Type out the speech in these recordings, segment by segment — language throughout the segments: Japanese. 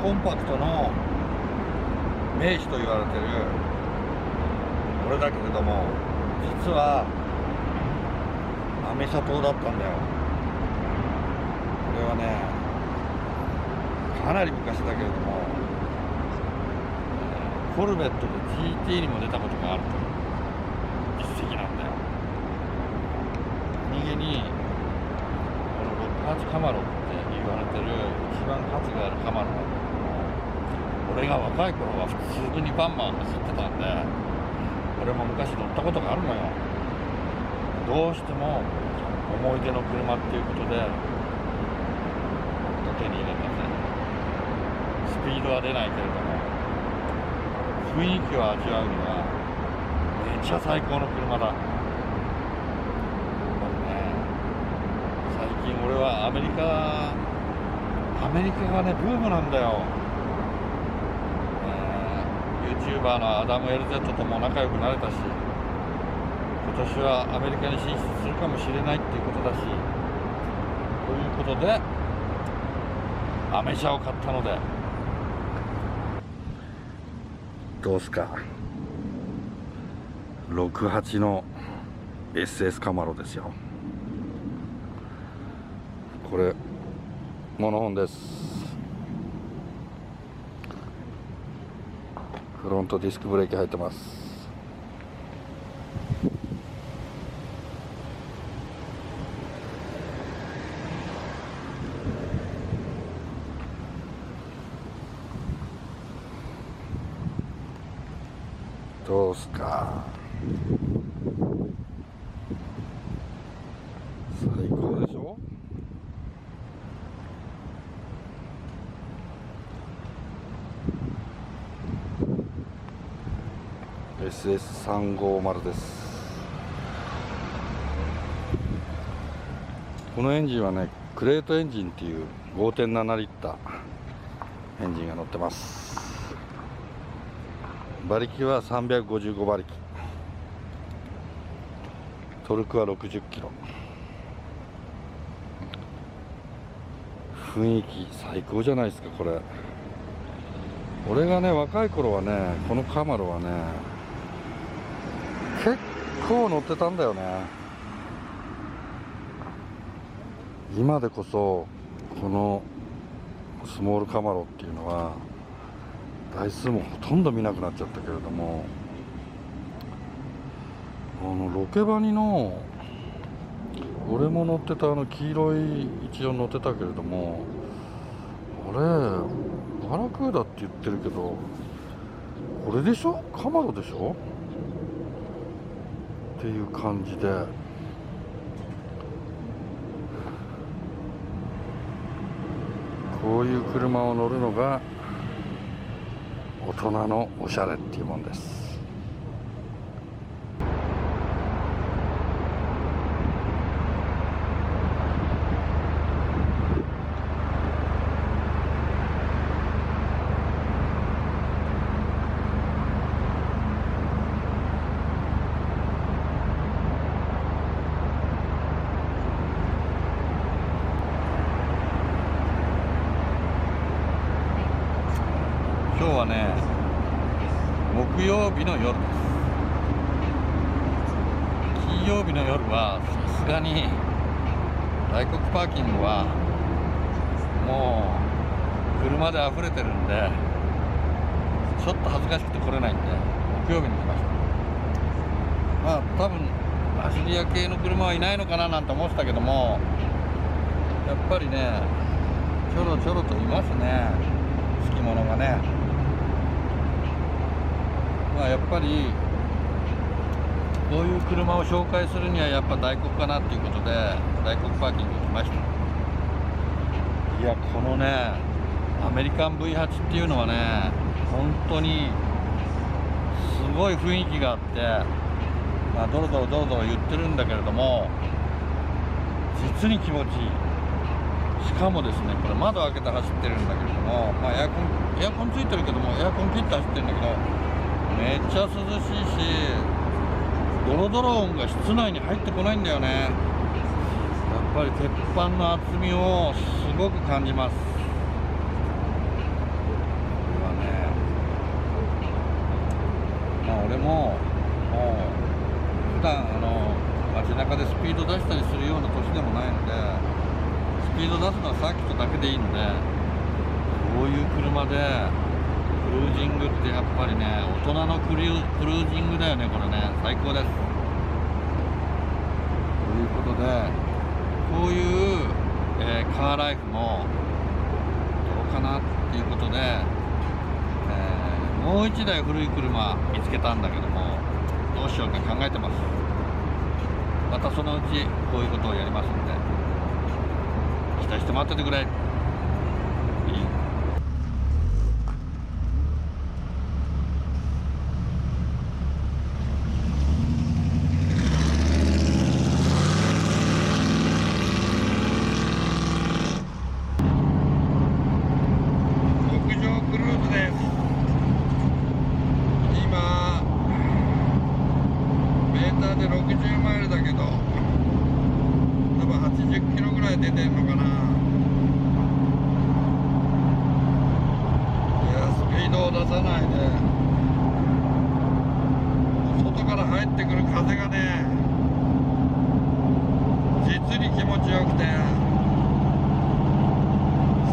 コンパクトの名手と言われてる俺だけれども、実はアメ車党だったんだよ。これはね、かなり昔だけれども、コルベットで GT にも出たことがあるという実績なんだよ。何気にこの68カマロって言われてる一番価値があるカマロなんだけども、俺が若い頃は普通にバンバン走ってたんで、俺も昔乗ったことがあるのよ。どうしても思い出の車っていうことで手に入れたぜ。スピードは出ないけれども雰囲気を味わうにはめっちゃ最高の車だ。最近俺はアメリカがねブームなんだよ。YouTuber のアダム LZ とも仲良くなれたし、今年はアメリカに進出するかもしれないっていうことだし、ということでアメ車を買ったので、どうすか、68の SS カマロですよ。これモノホンです。フロントディスクブレーキ入ってます。どうすか、最高でしょ。SS350 です。このエンジンはね、クレートエンジンっていう 5.7 リッターエンジンが乗ってます。馬力は355馬力、トルクは60キロ。雰囲気最高じゃないですか。これ俺がね若い頃はね、このカマロはね結構乗ってたんだよね。今でこそこのスモールカマロっていうのは台数もほとんど見なくなっちゃったけれども、ロケバニの俺も乗ってた黄色い一応乗ってたけれども、あれバラクーダって言ってるけどこれでしょ、カマロでしょっていう感じで、こういう車を乗るのが大人のおしゃれっていうもんです。今日はね、木曜日の夜です。金曜日の夜はさすがに大黒パーキングはもう車で溢れてるんで、ちょっと恥ずかしくて来れないんで木曜日に来ました。まあ多分アシリア系の車はいないのかななんて思ってたけども、やっぱりねちょろちょろといますね、好き者がね。まあやっぱりこういう車を紹介するにはやっぱ大黒かなっていうことで大黒パーキングに来ました。いやこのねアメリカン V8 っていうのはね本当にすごい雰囲気があって、まあドロドロドロドロ言ってるんだけれども実に気持ちいい。しかもですねこれ窓開けて走ってるんだけれども、まあエアコンついてるけどもエアコン切って走ってるんだけどめっちゃ涼しいし、ドロドロ音が室内に入ってこないんだよね。やっぱり鉄板の厚みをすごく感じます。俺ももう普段街中でスピード出したりするような年でもないので、スピード出すのはさっきとだけでいいので、こういう車でクルージングってやっぱりね、大人のクルージングだよね、これね、最高です。ということで、こういう、カーライフもどうかなっていうことで、もう一台古い車見つけたんだけども、どうしようか考えてます。またそのうちこういうことをやりますので、期待して待っててくれ。で60マイルだけど、多分80キロぐらい出てんのかな。いや、スピードを出さないで、外から入ってくる風がね、実に気持ちよくて、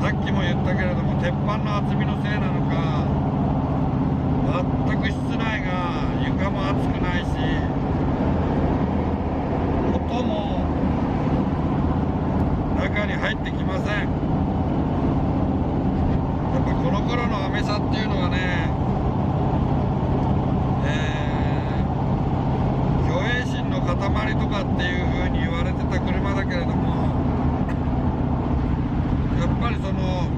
さっきも言ったけれども、鉄板の厚みのせいなのか、全く室内が床も熱くないし、音も中に入ってきません。やっぱこの頃の雨さっていうのはね、虚栄心の塊とかっていう風に言われてた車だけれども、やっぱりその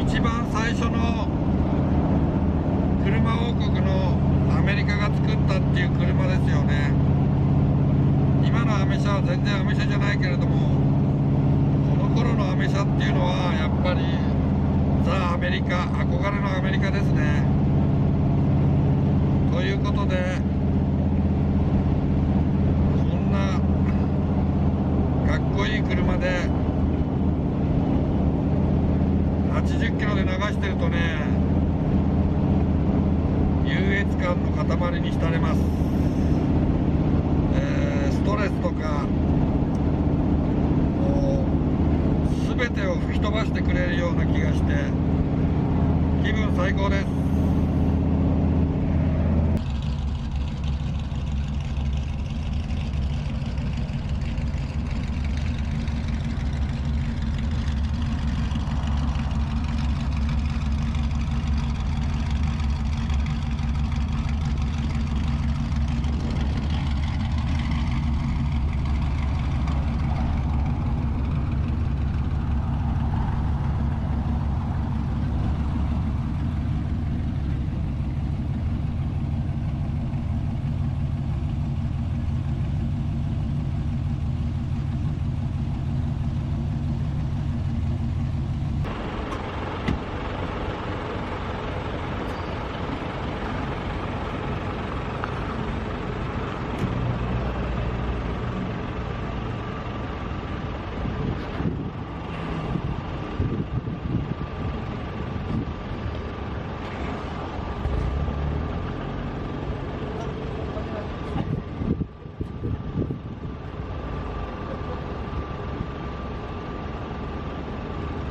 一番最初の車王国のアメリカが作ったっていう車ですよね。今のアメ車は全然アメ車じゃないけれども、この頃のアメ車っていうのはやっぱりザ・アメリカ、憧れのアメリカですね。ということで、こんなかっこいい車で80キロで流してるとね、優越感の塊に浸れます。ストレスとかもう全てを吹き飛ばしてくれるような気がして、気分最高です。